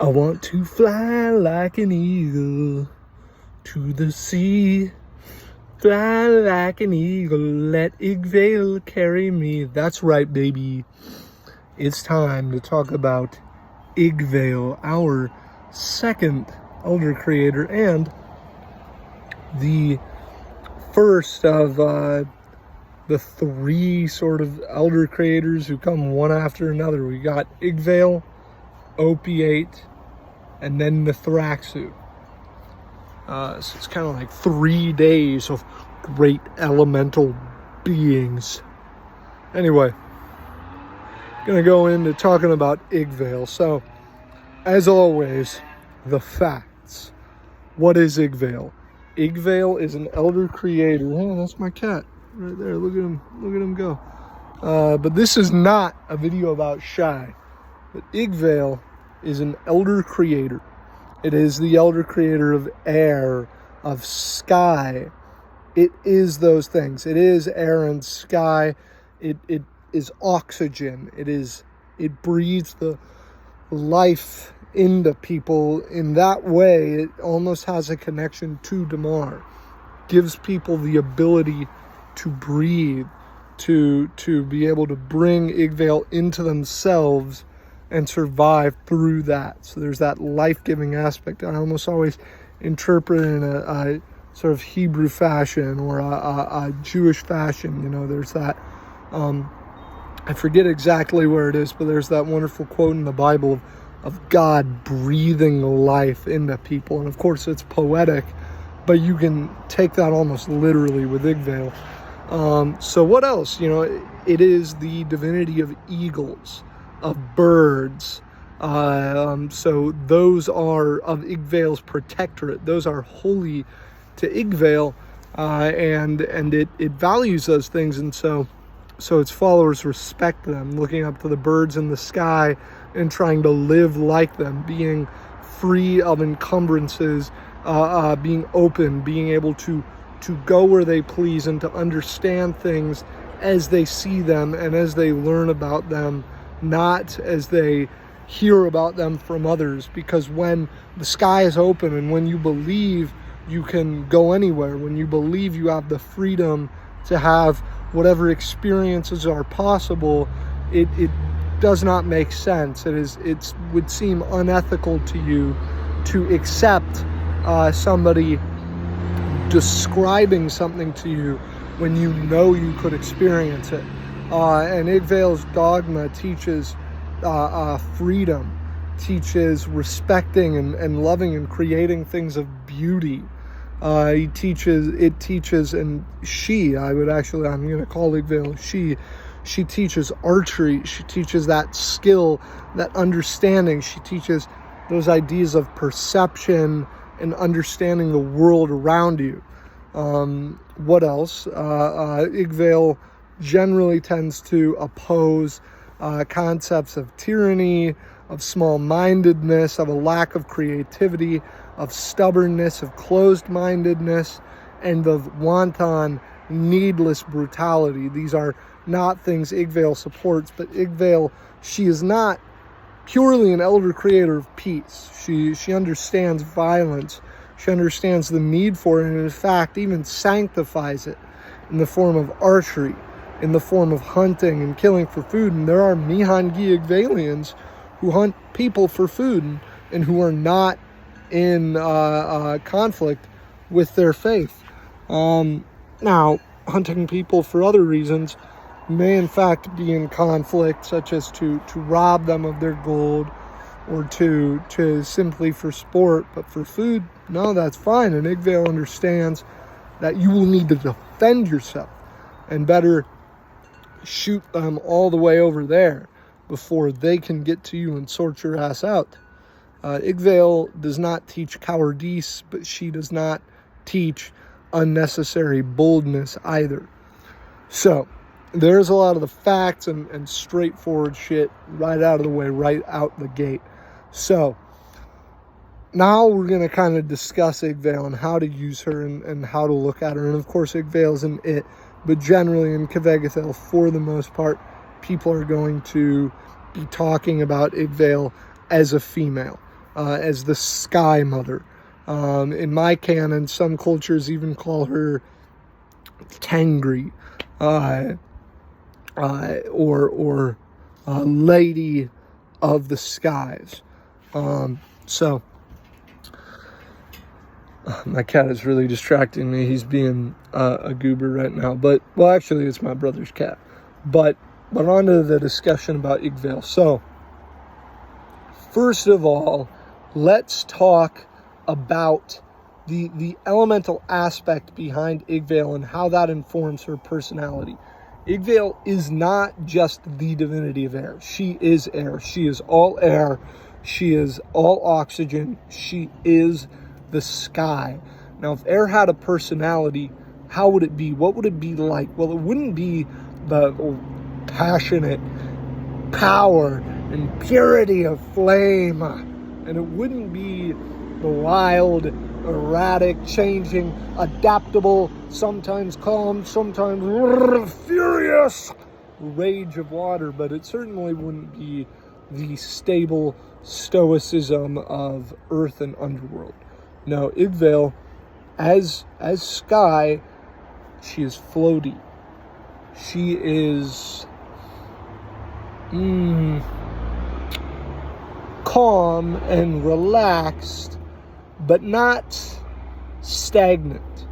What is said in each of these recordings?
I want to fly like an eagle to the sea. Fly like an eagle, let Igvale carry me. That's right, baby. It's time to talk about Igvale, our second elder creator and the first of the three sort of elder creators who come one after another. We got Igvale, Opiate, and then the Thraxu. So it's kind of like 3 days of great elemental beings. Anyway, gonna go into talking about Igvale. So, as always, the facts. What is Igvale? Igvale is an elder creator. Oh, that's my cat right there. Look at him go. But this is not a video about Shy. But Igvale is an elder creator. It is the elder creator of air, of sky. It is those things. It is air and sky. It is oxygen. It breathes the life into people. In that way, it almost has a connection to Damar. Gives people the ability to breathe, to be able to bring Igvale into themselves and survive through that. So there's that life-giving aspect. I almost always interpret in a sort of Hebrew fashion or a Jewish fashion. You know, there's that, I forget exactly where it is, but there's that wonderful quote in the Bible of God breathing life into people. And of course it's poetic, but you can take that almost literally with Igvale. So what else? You know, it is the divinity of eagles, of birds. So those are of Igvale's protectorate. Those are holy to Igvale, and it values those things, and so its followers respect them, looking up to the birds in the sky and trying to live like them, being free of encumbrances, being open, being able to go where they please and to understand things as they see them and as they learn about them, not as they hear about them from others. Because when the sky is open and when you believe you can go anywhere, when you believe you have the freedom to have whatever experiences are possible, it does not make sense. It would seem unethical to you to accept somebody describing something to you when you know you could experience it. And Igvale's dogma teaches freedom, teaches respecting and loving and creating things of beauty. It teaches, and I'm going to call Igvale she teaches archery. She teaches that skill, that understanding. She teaches those ideas of perception and understanding the world around you. What else? Igvale generally tends to oppose concepts of tyranny, of small-mindedness, of a lack of creativity, of stubbornness, of closed-mindedness, and of wanton, needless brutality. These are not things Igvale supports, but Igvale, she is not purely an elder creator of peace. She understands violence. She understands the need for it, and in fact even sanctifies it in the form of archery, in the form of hunting and killing for food. And there are Mihangi Igvalians who hunt people for food and who are not in conflict with their faith. Now, hunting people for other reasons may in fact be in conflict, such as to rob them of their gold or to simply for sport, but for food, no, that's fine. And Igvale understands that you will need to defend yourself and better shoot them all the way over there before they can get to you and sort your ass out. Igvale does not teach cowardice, but she does not teach unnecessary boldness either. So there's a lot of the facts and straightforward shit right out of the way, right out the gate. So now we're going to kind of discuss Igvale and how to use her and how to look at her. And of course, Igvale is an it, but generally in Kvegethel, for the most part, people are going to be talking about Igvale as a female. as the Sky Mother. In my canon, some cultures even call her Tangri, or Lady of the Skies. So my cat is really distracting me. He's being a goober right now. But, well, actually, it's my brother's cat. But on to the discussion about Igvale. So, first of all, let's talk about the elemental aspect behind Igvale and how that informs her personality. Igvale is not just the divinity of air. She is air. She is all air. She is all oxygen. She is the sky. Now, if air had a personality, how would it be? What would it be like? Well, it wouldn't be the passionate power and purity of flame, and it wouldn't be the wild, erratic, changing, adaptable, sometimes calm, sometimes furious rage of water, but it certainly wouldn't be the stable stoicism of earth and underworld. No, Igvale, as sky, she is floaty. She is calm and relaxed, but not stagnant.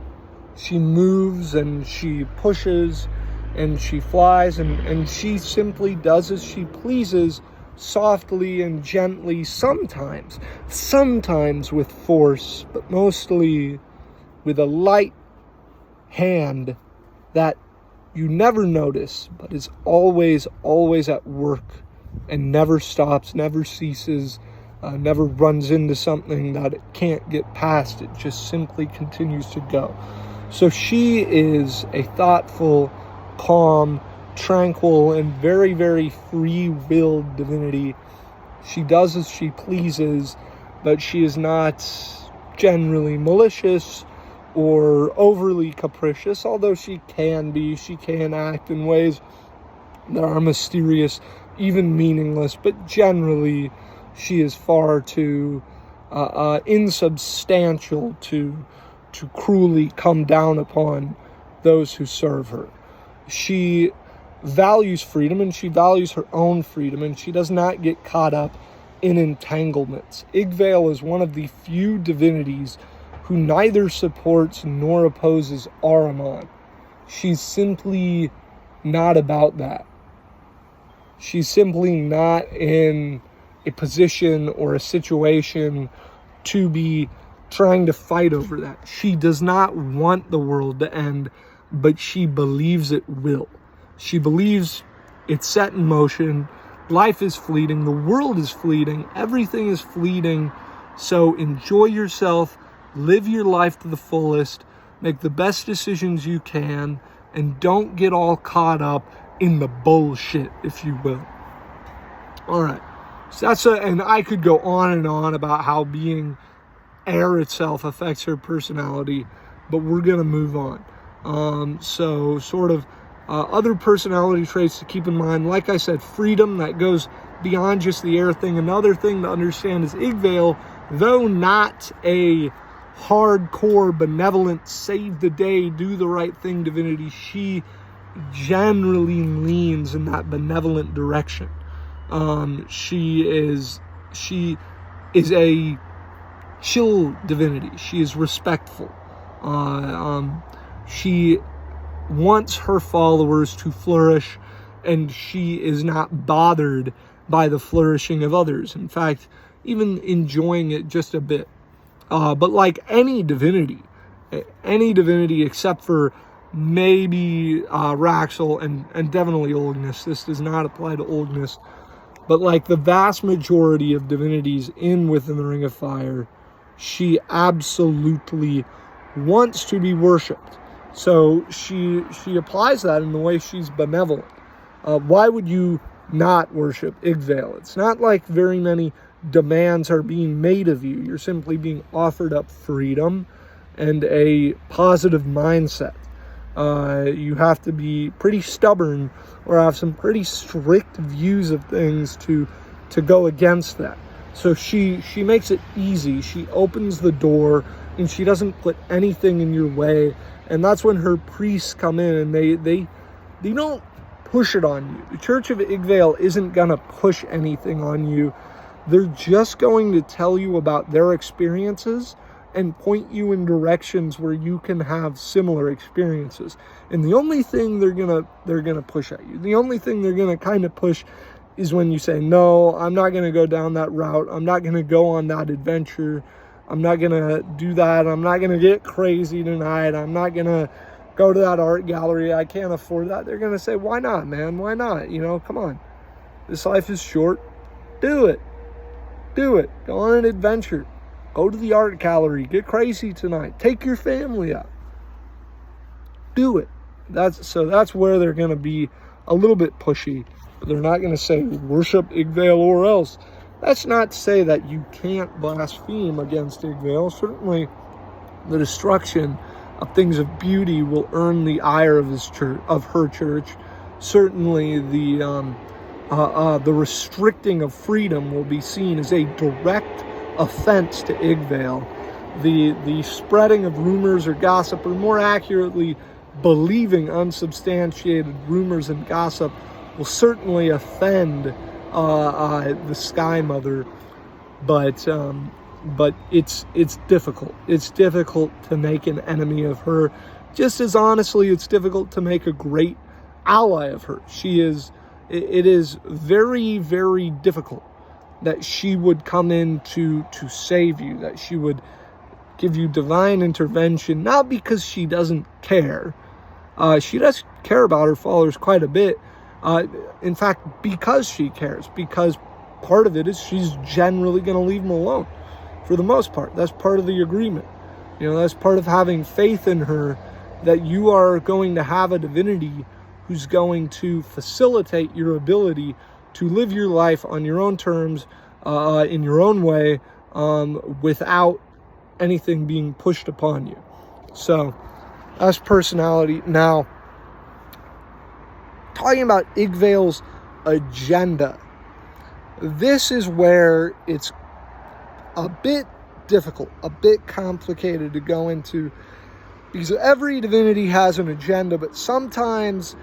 She moves and she pushes and she flies and she simply does as she pleases, softly and gently, sometimes with force, but mostly with a light hand that you never notice, but is always at work and never stops, never ceases, never runs into something that it can't get past. It just simply continues to go. So she is a thoughtful, calm, tranquil, and very, very free-willed divinity. She does as she pleases, but she is not generally malicious or overly capricious, although she can be. She can act in ways that are mysterious, even meaningless, but generally she is far too insubstantial to cruelly come down upon those who serve her. She values freedom, and she values her own freedom, and she does not get caught up in entanglements. Igvale is one of the few divinities who neither supports nor opposes Ahriman. She's simply not about that. She's simply not in a position or a situation to be trying to fight over that. She does not want the world to end, but she believes it will. She believes it's set in motion. Life is fleeting. The world is fleeting. Everything is fleeting. So enjoy yourself. Live your life to the fullest. Make the best decisions you can. And don't get all caught up in the bullshit, if you will. All right. So and I could go on and on about how being air itself affects her personality, but we're going to move on. So sort of other personality traits to keep in mind. Like I said, freedom, that goes beyond just the air thing. Another thing to understand is Igvale, though not a hardcore, benevolent, save the day, do the right thing divinity, she generally leans in that benevolent direction. She is a chill divinity. She is respectful. She wants her followers to flourish, and she is not bothered by the flourishing of others. In fact, even enjoying it just a bit. But like any divinity except for maybe Raxel and definitely Olgnus, this does not apply to Olgnus, but like the vast majority of divinities within the Ring of Fire, she absolutely wants to be worshipped. So she applies that in the way she's benevolent. Why would you not worship Igvale? It's not like very many demands are being made of you. You're simply being offered up freedom and a positive mindset. You have to be pretty stubborn or have some pretty strict views of things to go against that. So she makes it easy. She opens the door and she doesn't put anything in your way. And that's when her priests come in and they don't push it on you. The Church of Igvale isn't gonna push anything on you. They're just going to tell you about their experiences and point you in directions where you can have similar experiences. And the only thing they're gonna push at you, the only thing they're gonna kind of push is when you say, no, I'm not gonna go down that route. I'm not gonna go on that adventure. I'm not gonna do that. I'm not gonna get crazy tonight. I'm not gonna go to that art gallery. I can't afford that. They're gonna say, why not, man? Why not? You know, come on. This life is short. Do it. Do it. Go on an adventure. Go to the art gallery. Get crazy tonight. Take your family out. Do it. That's where they're going to be a little bit pushy. They're not going to say worship Igvale or else. That's not to say that you can't blaspheme against Igvale. Certainly, the destruction of things of beauty will earn the ire of his church, of her church. Certainly, the restricting of freedom will be seen as a direct offense to Igvale. The spreading of rumors or gossip, or more accurately, believing unsubstantiated rumors and gossip, will certainly offend the Sky Mother. But it's difficult. It's difficult to make an enemy of her. Just as honestly, it's difficult to make a great ally of her. It is very, very difficult that she would come in to save you, that she would give you divine intervention, not because she doesn't care. She does care about her followers quite a bit. In fact, because she cares, because part of it is she's generally going to leave them alone for the most part. That's part of the agreement. You know, that's part of having faith in her, that you are going to have a divinity who's going to facilitate your ability to live your life on your own terms, in your own way, without anything being pushed upon you. So, that's personality. Now, talking about Igvale's agenda, this is where it's a bit difficult, a bit complicated to go into, because every divinity has an agenda, but sometimes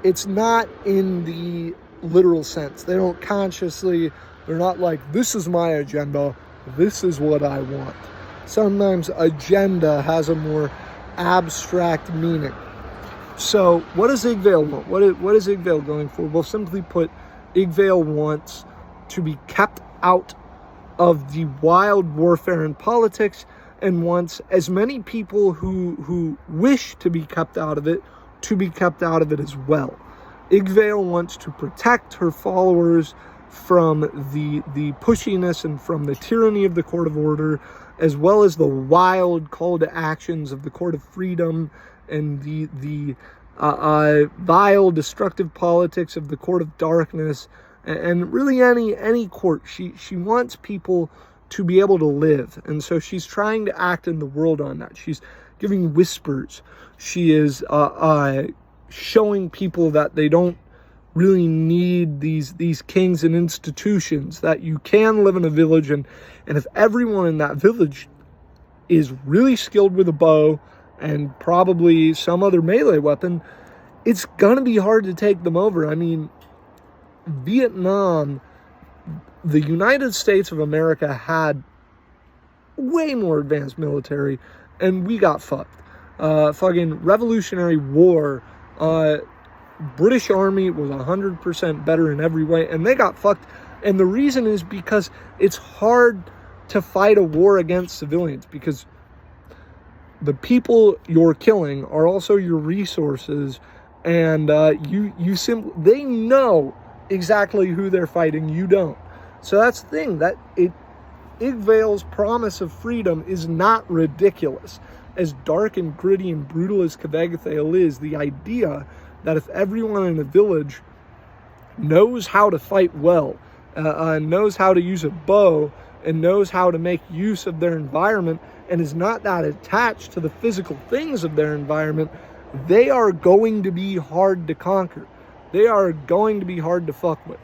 it's not in the literal sense. They don't consciously, they're not like, this is my agenda, this is what I want. Sometimes agenda has a more abstract meaning. So what does Igvale want? What is Igvale going for? Well, simply put, Igvale wants to be kept out of the wild warfare in politics, and wants as many people who wish to be kept out of it to be kept out of it as well. Igvale wants to protect her followers from the pushiness and from the tyranny of the Court of Order, as well as the wild call to actions of the Court of Freedom and the vile, destructive politics of the Court of Darkness, and really any court. She wants people to be able to live, and so she's trying to act in the world on that. She's giving whispers. She is showing people that they don't really need these kings and institutions, that you can live in a village, and if everyone in that village is really skilled with a bow and probably some other melee weapon, it's gonna be hard to take them over. I mean, Vietnam, the United States of America had way more advanced military, and we got fucked. Fucking Revolutionary War, British Army was 100% better in every way, and they got fucked. And the reason is because it's hard to fight a war against civilians, because the people you're killing are also your resources, and you simply, they know exactly who they're fighting, you don't. So that's the thing, that Igvale's promise of freedom is not ridiculous. As dark and gritty and brutal as Kvegathale is, the idea that if everyone in a village knows how to fight well, knows how to use a bow, and knows how to make use of their environment, and is not that attached to the physical things of their environment, they are going to be hard to conquer. They are going to be hard to fuck with.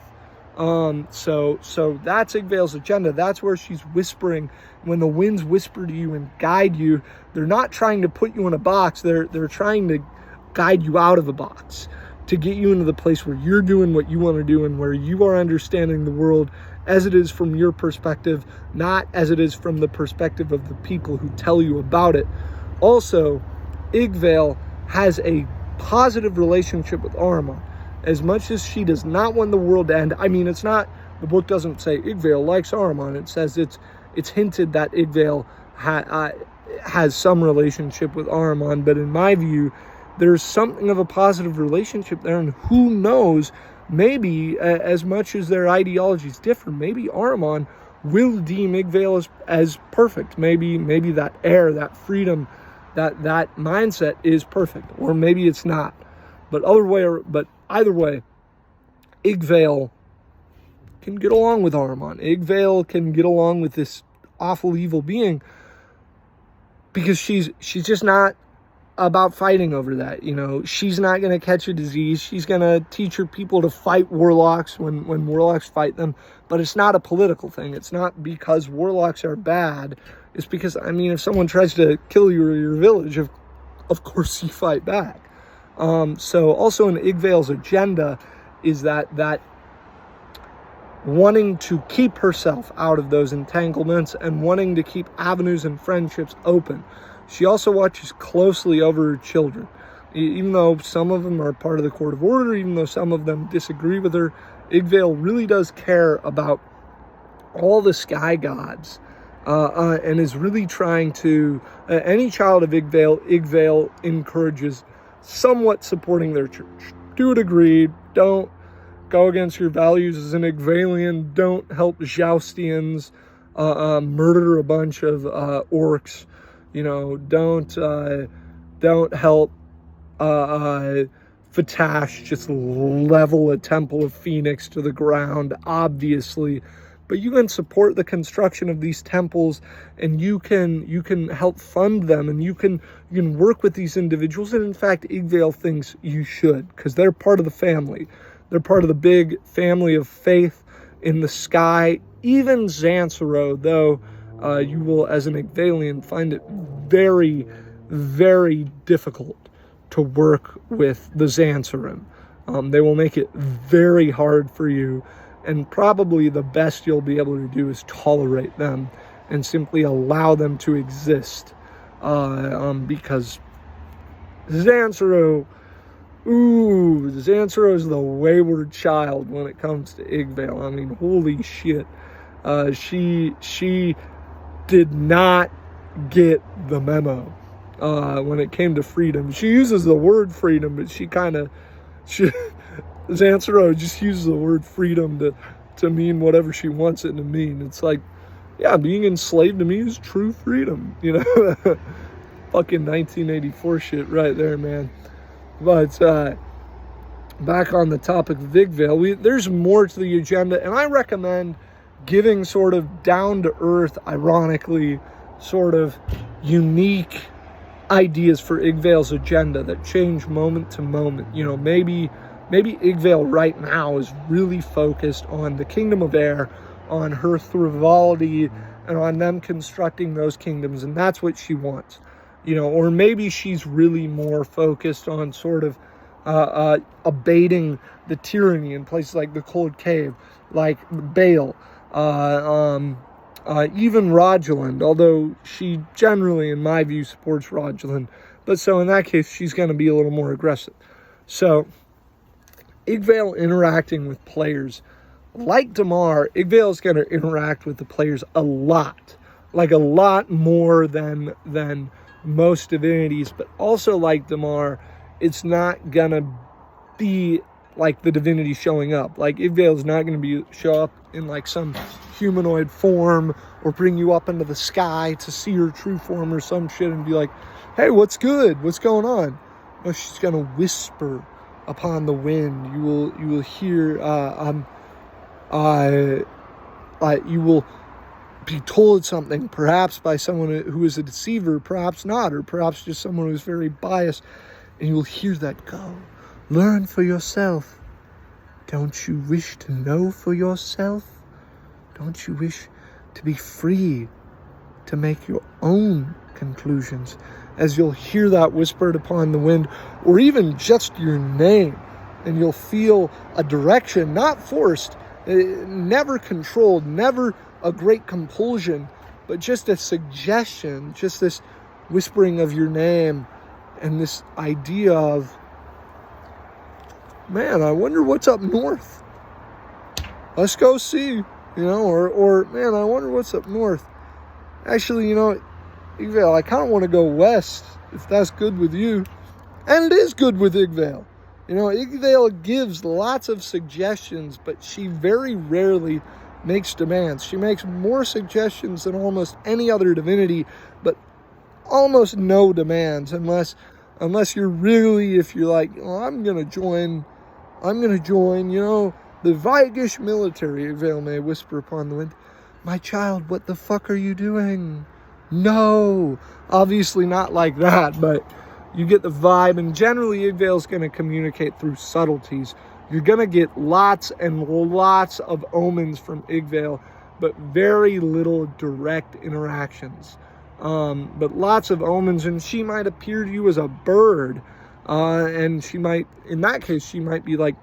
So that's Igvale's agenda. That's where she's whispering. When the winds whisper to you and guide you, they're not trying to put you in a box. They're trying to guide you out of a box, to get you into the place where you're doing what you want to do and where you are understanding the world as it is from your perspective, not as it is from the perspective of the people who tell you about it. Also, Igvale has a positive relationship with Ahriman. As much as she does not want the world to end, I mean, it's not, the book doesn't say Igvale likes Ahriman. It says it's hinted that Igvale has some relationship with Ahriman, but in my view, there's something of a positive relationship there, and who knows, maybe as much as their ideologies differ, maybe Ahriman will deem Igvale as perfect. Maybe that air, that freedom, that mindset is perfect, or maybe it's not. But either way, Igvale can get along with Ahriman. Igvale can get along with this awful evil being, because she's just not about fighting over that. She's not going to catch a disease. She's going to teach her people to fight warlocks when warlocks fight them. But it's not a political thing. It's not because warlocks are bad. It's because, if someone tries to kill you or your village, of course you fight back. So also in Igvale's agenda is that wanting to keep herself out of those entanglements and wanting to keep avenues and friendships open. She also watches closely over her children. Even though some of them are part of the court of order, even though some of them disagree with her, Igvale really does care about all the sky gods, and is really trying to, any child of Igvale encourages somewhat supporting their church. To a degree. Don't go against your values as an Igvalian. Don't help Joustians murder a bunch of orcs. Don't help Fatash just level a temple of Phoenix to the ground, obviously. But you can support the construction of these temples, and you can help fund them, and you can work with these individuals. And in fact, Igvale thinks you should, because they're part of the family. They're part of the big family of faith in the sky. Even Zansaro, though you will, as an Igvalian, find it very, very difficult to work with the Zansarim. They will make it very hard for you, and probably the best you'll be able to do is tolerate them and simply allow them to exist, because Zansaro is the wayward child when it comes to Igvale. Holy shit. She did not get the memo when it came to freedom. She uses the word freedom, but Zansaro just uses the word freedom to mean whatever she wants it to mean. It's like, yeah, being enslaved to me is true freedom. Fucking 1984 shit right there, man. But back on the topic of Igvale, there's more to the agenda, and I recommend giving sort of down-to-earth, ironically, sort of unique ideas for Igvale's agenda that change moment to moment. Maybe Igvale right now is really focused on the kingdom of air, on her frivolity, and on them constructing those kingdoms, and that's what she wants. Or maybe she's really more focused on sort of abating the tyranny in places like the Cold Cave, like Baal, even Roduland, although she generally, in my view, supports Roduland. But so in that case, she's going to be a little more aggressive. So Igvale interacting with players, like Damar, Igvale is going to interact with the players a lot, like a lot more than most divinities. But also like Damar, it's not going to be like the divinity showing up. Like Igvale is not going to show up in like some humanoid form or bring you up into the sky to see her true form or some shit and be like, hey, what's good? What's going on? No, she's going to whisper upon the wind. You will hear, you will be told something, perhaps by someone who is a deceiver, perhaps not, or perhaps just someone who is very biased, and you will hear that go. Learn for yourself. Don't you wish to know for yourself? Don't you wish to be free to make your own conclusions? As you'll hear that whispered upon the wind, or even just your name, and you'll feel a direction, not forced, never controlled, never a great compulsion, but just a suggestion, just this whispering of your name, and this idea of, man, I wonder what's up north. Let's go see, or man, I wonder what's up north. Actually, Igvale, I kind of want to go west, if that's good with you. And it is good with Igvale. Igvale gives lots of suggestions, but she very rarely makes demands. She makes more suggestions than almost any other divinity, but almost no demands, unless you're really, if you're like, I'm going to join, the Vaigish military, Igvale may whisper upon the wind. My child, what the fuck are you doing? No, obviously not like that, but you get the vibe, and generally Igvale's going to communicate through subtleties. You're going to get lots and lots of omens from Igvale, but very little direct interactions. But lots of omens, and she might appear to you as a bird, and she might, in that case, she might be like,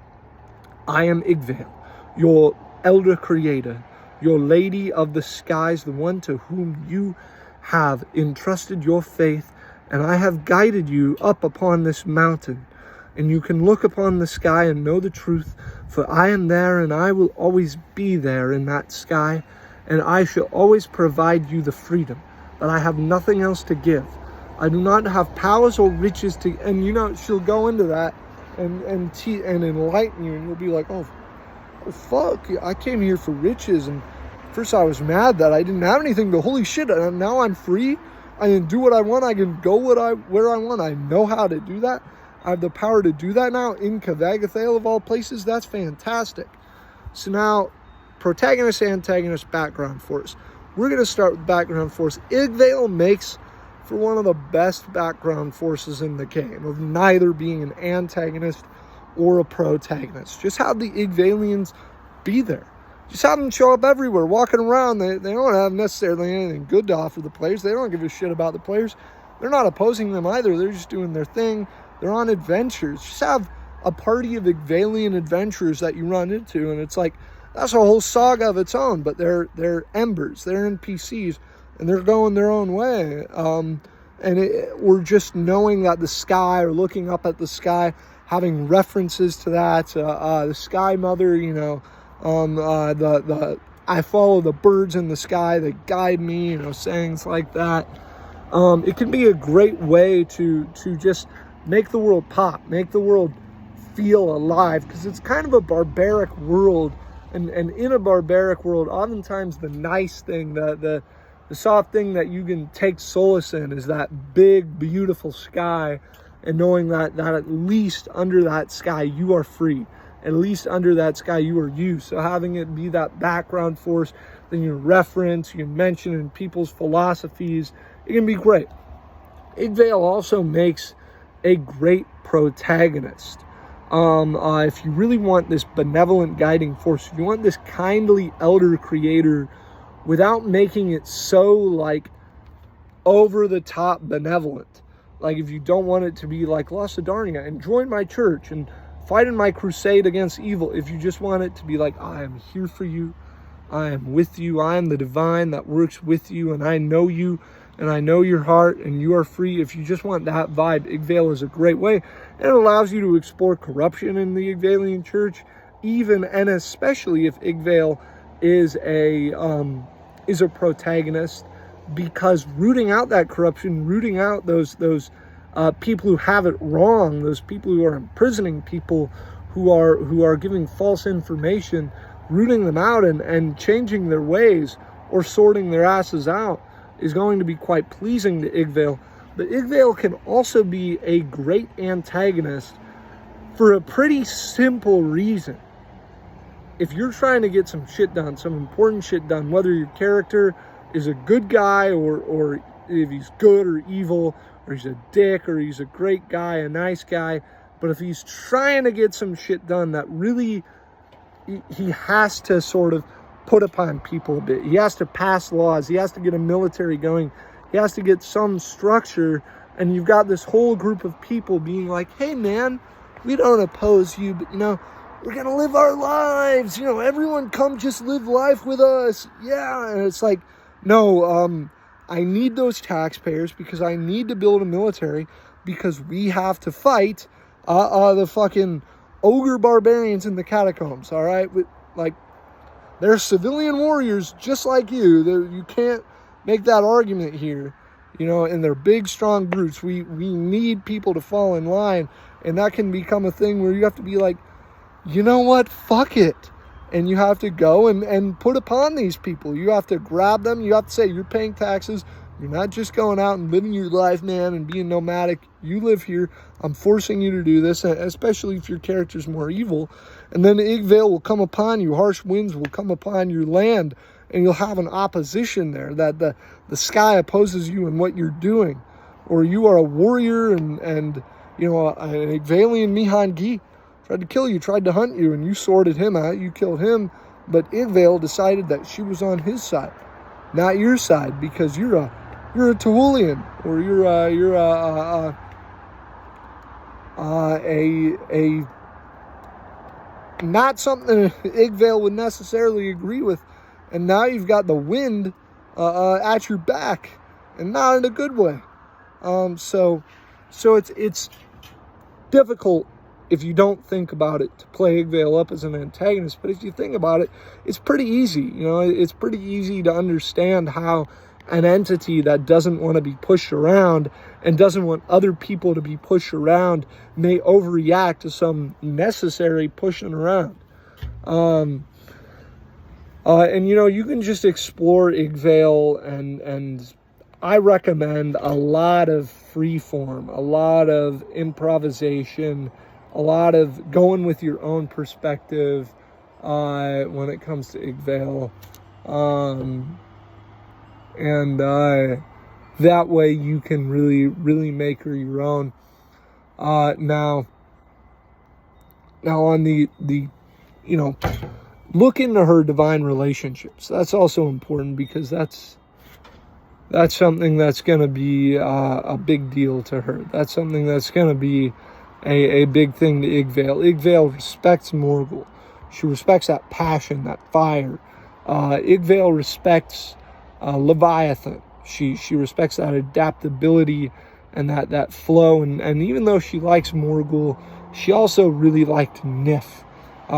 I am Igvale, your elder creator, your lady of the skies, the one to whom you have entrusted your faith, and I have guided you up upon this mountain, and you can look upon the sky and know the truth, for I am there, and I will always be there in that sky, and I shall always provide you the freedom, but I have nothing else to give. I do not have powers or riches to, and she'll go into that and enlighten you, and you'll be like, oh fuck, I came here for riches, and first I was mad that I didn't have anything, but holy shit, now I'm free. I can do what I want. I can go where I want. I know how to do that. I have the power to do that now in Kavagathale of all places. That's fantastic. So now, protagonist, antagonist, background force. We're going to start with background force. Igvale makes for one of the best background forces in the game, of neither being an antagonist or a protagonist. Just have the Igvalians be there. Just have them show up everywhere, walking around. They don't have necessarily anything good to offer the players. They don't give a shit about the players. They're not opposing them either. They're just doing their thing. They're on adventures. Just have a party of Igvalian adventurers that you run into, and it's like, that's a whole saga of its own, but they're embers. They're NPCs, and they're going their own way. We're just knowing that the sky, or looking up at the sky, having references to that, the Sky Mother, I follow the birds in the sky that guide me, sayings like that. It can be a great way to just make the world pop, make the world feel alive, because it's kind of a barbaric world, and in a barbaric world, oftentimes the nice thing, the soft thing that you can take solace in is that big, beautiful sky, and knowing that at least under that sky you are free. At least under that sky you are you. So having it be that background force, then you reference, you mention in people's philosophies, it can be great. Igvale also makes a great protagonist. If you really want this benevolent guiding force, if you want this kindly elder creator without making it so like over the top benevolent, like if you don't want it to be like Lacedarnia and join my church and fight in my crusade against evil, if you just want it to be like, I am here for you, I am with you, I am the divine that works with you, and I know you, and I know your heart, and you are free. If you just want that vibe, Igvale is a great way, and it allows you to explore corruption in the Igvalian church, even and especially if Igvale is a protagonist, because rooting out that corruption, rooting out those people who have it wrong, those people who are imprisoning people, who are giving false information, rooting them out and changing their ways or sorting their asses out is going to be quite pleasing to Igvale. But Igvale can also be a great antagonist for a pretty simple reason. If you're trying to get some shit done, some important shit done, whether your character is a good guy or if he's good or evil, or he's a dick, or he's a great guy, a nice guy, but if he's trying to get some shit done that really he has to sort of put upon people a bit. He has to pass laws. He has to get a military going. He has to get some structure. And you've got this whole group of people being like, hey, man, we don't oppose you, but, we're going to live our lives. Everyone come just live life with us. Yeah. And it's like, no, I need those taxpayers because I need to build a military because we have to fight the fucking ogre barbarians in the catacombs, all right? Like, they're civilian warriors just like you. You can't make that argument here, and they're big, strong brutes. We need people to fall in line, and that can become a thing where you have to be like, you know what, fuck it. And you have to go and put upon these people. You have to grab them. You have to say, you're paying taxes. You're not just going out and living your life, man, and being nomadic. You live here. I'm forcing you to do this, especially if your character's more evil. And then Igvale will come upon you. Harsh winds will come upon your land, and you'll have an opposition there, that the sky opposes you in what you're doing. Or you are a warrior, and an Igvalean Mihan Gi tried to kill you, tried to hunt you, and you sorted him out. You killed him, but Igvale decided that she was on his side, not your side, because you're a Tehulian, or you're a not something Igvale would necessarily agree with, and now you've got the wind at your back, and not in a good way. So it's difficult if you don't think about it to play Igvale up as an antagonist, but if you think about it, it's pretty easy. It's pretty easy to understand how an entity that doesn't want to be pushed around and doesn't want other people to be pushed around may overreact to some necessary pushing around. And you can just explore Igvale, and I recommend a lot of freeform, a lot of improvisation, a lot of going with your own perspective when it comes to Igvale. And that way you can really, really make her your own. Now on the look into her divine relationships. That's also important, because that's something that's going to be a big deal to her. That's something that's going to be a big thing to Igvale. Igvale respects Morgul. She respects that passion, that fire. Igvale respects Leviathan. She respects that adaptability and that flow. And even though she likes Morgul, she also really liked Nif.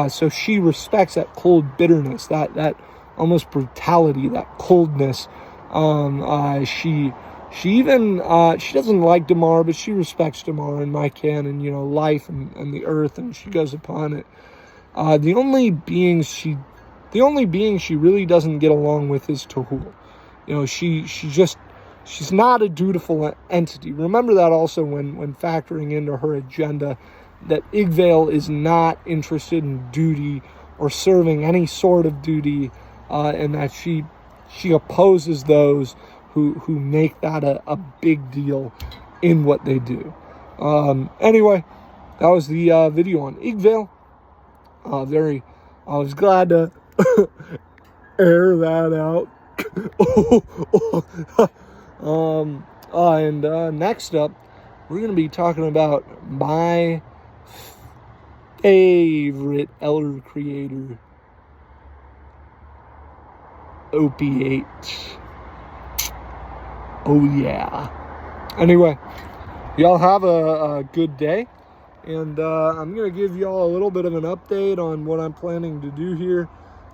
So she respects that cold bitterness, that almost brutality, that coldness. She doesn't like Damar, but she respects Damar in my canon, life and the earth, and she goes upon it. The only being she really doesn't get along with is Tehul. She's not a dutiful entity. Remember that also when factoring into her agenda, that Igvale is not interested in duty or serving any sort of duty, and that she opposes those who make that a big deal in what they do. Anyway, that was the video on Igvale. I was glad to air that out. And next up, we're going to be talking about my favorite Elder creator, Opiate. Oh yeah. Anyway, y'all have a good day, and I'm going to give y'all a little bit of an update on what I'm planning to do here.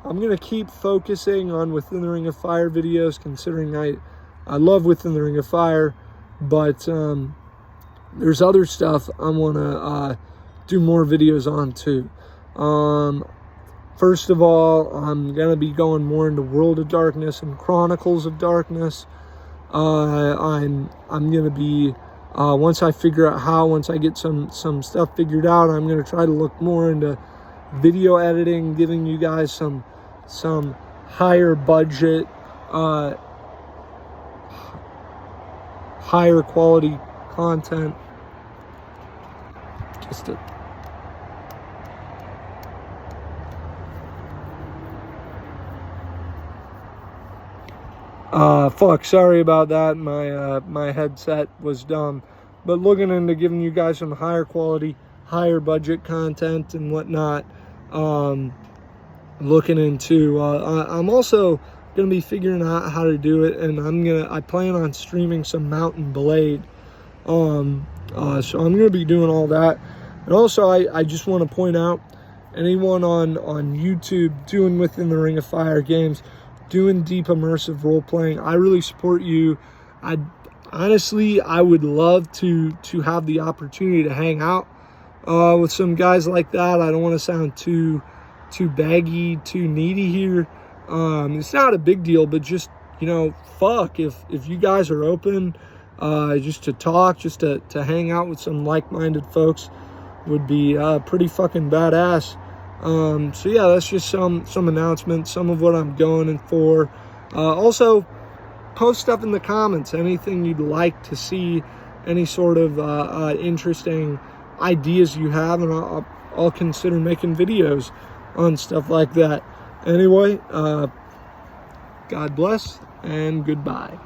I'm going to keep focusing on Within the Ring of Fire videos, considering I love Within the Ring of Fire, but there's other stuff I want to do more videos on too. First of all, I'm going to be going more into World of Darkness and Chronicles of Darkness. I'm going to be, once I figure out how, once I get some stuff figured out, I'm going to try to look more into video editing, giving you guys some higher budget, higher quality content. Fuck, sorry about that. My headset was dumb. But looking into giving you guys some higher quality, higher budget content and whatnot. Looking into, I'm also gonna be figuring out how to do it, and I plan on streaming some Mountain Blade. So I'm gonna be doing all that. And also, I just want to point out, anyone on YouTube doing Within the Ring of Fire games, doing deep immersive role playing, I really support you. Honestly, I would love to have the opportunity to hang out with some guys like that. I don't want to sound too baggy, too needy here. It's not a big deal, but just, fuck, if you guys are open just to talk, just to hang out with some like-minded folks, would be pretty fucking badass. So yeah, that's just some announcements, some of what I'm going in for. Also, post stuff in the comments, anything you'd like to see, any sort of interesting ideas you have, and I'll consider making videos on stuff like that. Anyway, God bless and goodbye.